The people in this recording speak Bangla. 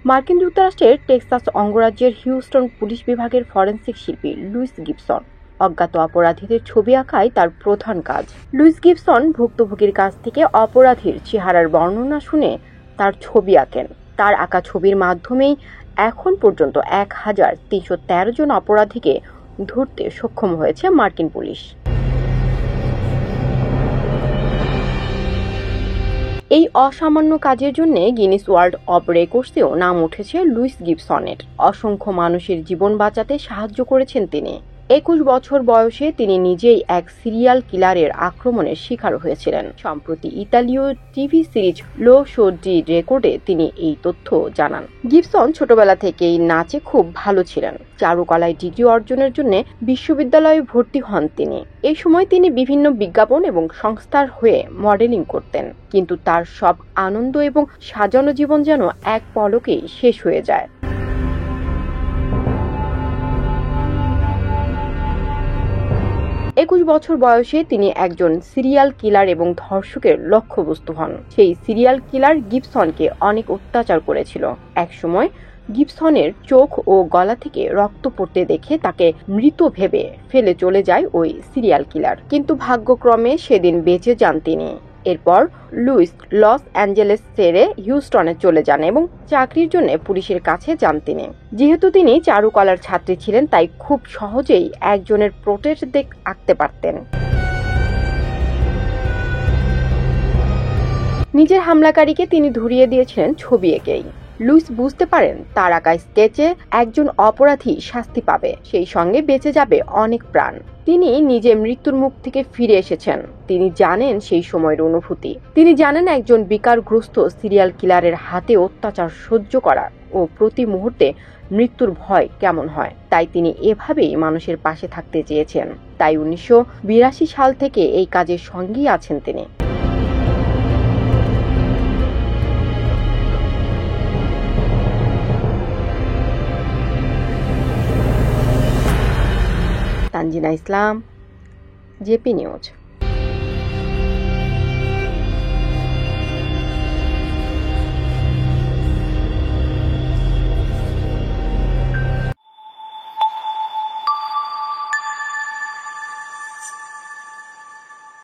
মার্কিন যুক্তরাষ্ট্রের টেক্সাস অঙ্গরাজ্যের হিউস্টন পুলিশ বিভাগের ফরেনসিক শিল্পী লুইস গিবসন অজ্ঞাত অপরাধীদের ছবি আঁকাই তার প্রধান কাজ। লুইস গিবসন ভুক্তভোগীর কাছ থেকে অপরাধীর চেহারার বর্ণনা শুনে তার ছবি আঁকেন। তার আঁকা ছবির মাধ্যমেই এখন পর্যন্ত ১,৩১৩ জন অপরাধীকে ধরতে সক্ষম হয়েছে মার্কিন পুলিশ। এই অসামান্য কাজের জন্য গিনেস ওয়ার্ল্ড অব রেকর্ডসেও নাম উঠেছে লুইস গিবসনের। অসংখ্য মানুষের জীবন বাঁচাতে সাহায্য করেছেন তিনি। ২১ বছর বয়সে তিনি নিজেই এক সিরিয়াল কিলারের আক্রমণের শিকার হয়েছিলেন। সম্প্রতি ইতালীয় টিভি সিরিজ লো শো ডি রেকর্ডে তিনি এই তথ্য জানান। গিবসন ছোটবেলা থেকেই নাচে খুব ভালো ছিলেন। চারুকলায় ডিগ্রি অর্জনের জন্য বিশ্ববিদ্যালয়ে ভর্তি হন তিনি। এই সময় তিনি বিভিন্ন বিজ্ঞাপন এবং সংস্থার হয়ে মডেলিং করতেন, কিন্তু তার সব আনন্দ এবং সাজানো জীবন যেন এক পলকেই শেষ হয়ে যায়। ২১ বছর বয়সে তিনি একজন সিরিয়াল কিলার এবং ধর্ষকের লক্ষ্যবস্তু হন। সেই সিরিয়াল কিলার গিবসনকে অনেক অত্যাচার করেছিল। একসময় গিবসনের চোখ ও গলা থেকে রক্ত পড়তে দেখে তাকে মৃত ভেবে ফেলে চলে যায় ওই সিরিয়াল কিলার, কিন্তু ভাগ্যক্রমে সেদিন বেঁচে যান তিনি। এরপর লুইস লস অ্যাঞ্জেলেস ছেড়ে হিউস্টনে চলে যান এবং চাকরির জন্য পুলিশের কাছে যান তিনি। যেহেতু তিনি চারুকলার ছাত্রী ছিলেন, তাই খুব সহজেই একজনের পোর্ট্রেট আঁকতে পারতেন। নিজের হামলাকারীকে তিনি ধরিয়ে দিয়েছিলেন ছবি এঁকেই। লুইস বুঝতে পারেন তার আঁকা স্কেচে একজন অপরাধী শাস্তি পাবে, সেই সঙ্গে বেঁচে যাবে অনেক প্রাণ। তিনি নিজে মৃত্যুর মুখ থেকে ফিরে এসেছেন। তিনি জানেন সেই সময়ের অনুভূতি। তিনি জানেন একজন বিকারগ্রস্ত সিরিয়াল কিলারের হাতে অত্যাচার সহ্য করা ও প্রতি মুহূর্তে মৃত্যুর ভয় কেমন হয়। তাই তিনি এভাবেই মানুষের পাশে থাকতে চেয়েছেন। তাই ১৯৮২ সাল থেকে এই কাজের সঙ্গেই আছেন তিনি। তানজিনা ইসলাম, জেপি নিউজ।